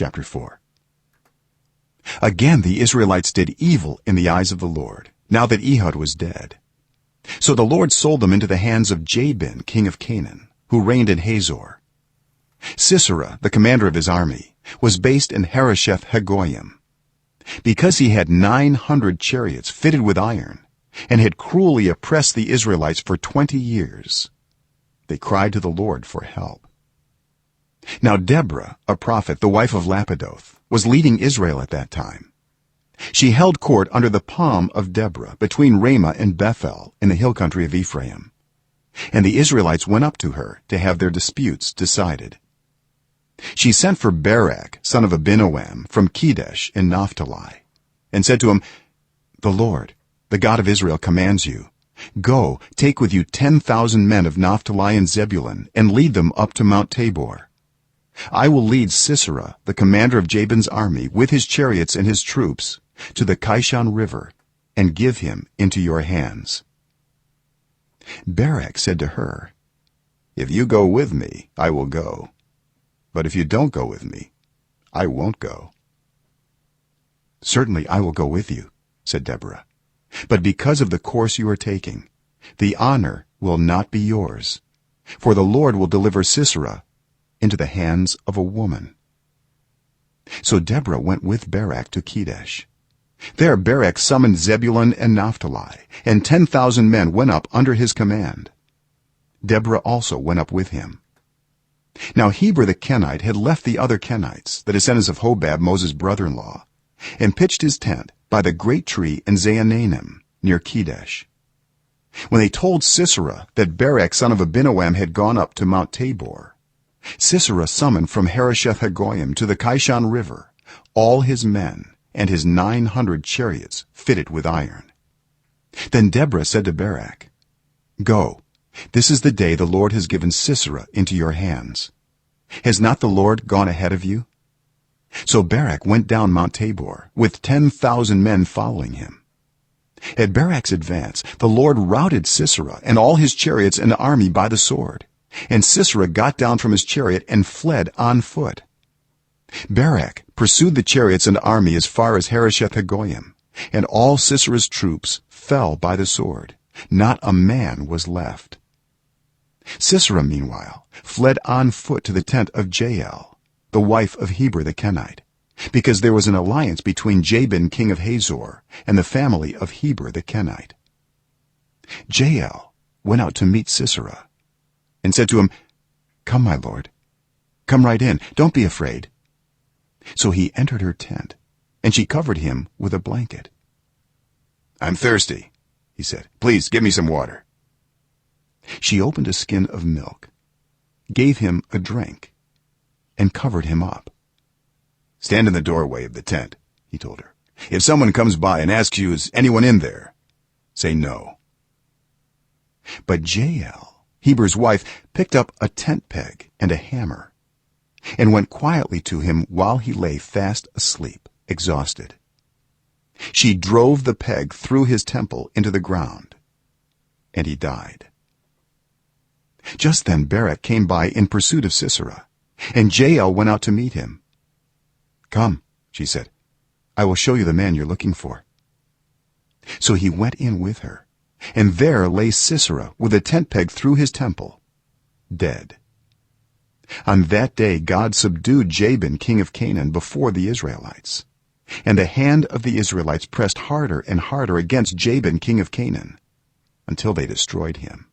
chapter 4. Again the Israelites did evil in the eyes of the Lord, now that Ehud was dead. So the Lord sold them into the hands of Jabin king of Canaan, who reigned in Hazor. Sisera, the commander of his army, was based in Harosheth Hagoyim. Because he had 900 chariots fitted with iron and had cruelly oppressed the Israelites for 20 years, they cried to the Lord for help. Now Deborah, a prophet, the wife of Lapidoth, was leading Israel at that time. She held court under the palm of Deborah between Ramah and Bethel in the hill country of Ephraim, and the Israelites went up to her to have their disputes decided. She sent for Barak son of Abinoam from Kedesh in Naphtali and said to him, "The Lord, the God of Israel, commands you, go, take with you 10,000 men of Naphtali and Zebulun and lead them up to Mount Tabor. I will lead Sisera, the commander of Jabin's army, with his chariots and his troops to the Kishon river and give him into your hands." Barak said to her, "If you go with me, I will go. But if you don't go with me, I won't go." "Certainly I will go with you," said Deborah, "but because of the course you are taking, the honor will not be yours, for the Lord will deliver Sisera into the hands of a woman." So Deborah went with Barak to Kedesh. There Barak summoned Zebulun and Naphtali, and 10,000 men went up under his command. Deborah also went up with him. Now Heber the Kenite had left the other Kenites, the descendants of Hobab, Moses' brother-in-law, and pitched his tent by the great tree in Zaanannim near Kedesh. When they told Sisera that Barak son of Abinoam had gone up to Mount Tabor, Sisera summoned from Harosheth Hagoyim to the Kishon river all his men and his 900 chariots fitted with iron. Then Deborah said to Barak, "Go, this is the day the Lord has given Sisera into your hands. Has not the Lord gone ahead of you?" So Barak went down Mount Tabor with 10,000 men following him. At Barak's advance the Lord routed Sisera and all his chariots and army by the sword, and Sisera got down from his chariot and fled on foot. Barak pursued the chariots and army as far as Harosheth Hagoyim, and all Sisera's troops fell by the sword. Not a man was left. Sisera meanwhile fled on foot to the tent of Jael, the wife of Heber the Kenite, because there was an alliance between Jabin king of Hazor and the family of Heber the Kenite. Jael went out to meet Sisera and said to him, "Come, my lord, come right in, don't be afraid." So he entered her tent, and she covered him with a blanket. "I'm thirsty," he said. "Please give me some water." She opened a skin of milk, gave him a drink, and covered him up. "Stand in the doorway of the tent," he told her. "If someone comes by and asks you, 'Is anyone in there?' say no." But Jael, Heber's wife, picked up a tent peg and a hammer and went quietly to him while he lay fast asleep, exhausted. She drove the peg through his temple into the ground, and he died. Just then Barak came by in pursuit of Sisera, and Jael went out to meet him. "Come," she said, "I will show you the man you're looking for." So he went in with her, and there lay Sisera with a tent peg through his temple, dead. On that day God subdued Jabin king of Canaan before the Israelites, and the hand of the Israelites pressed harder and harder against Jabin king of Canaan until they destroyed him.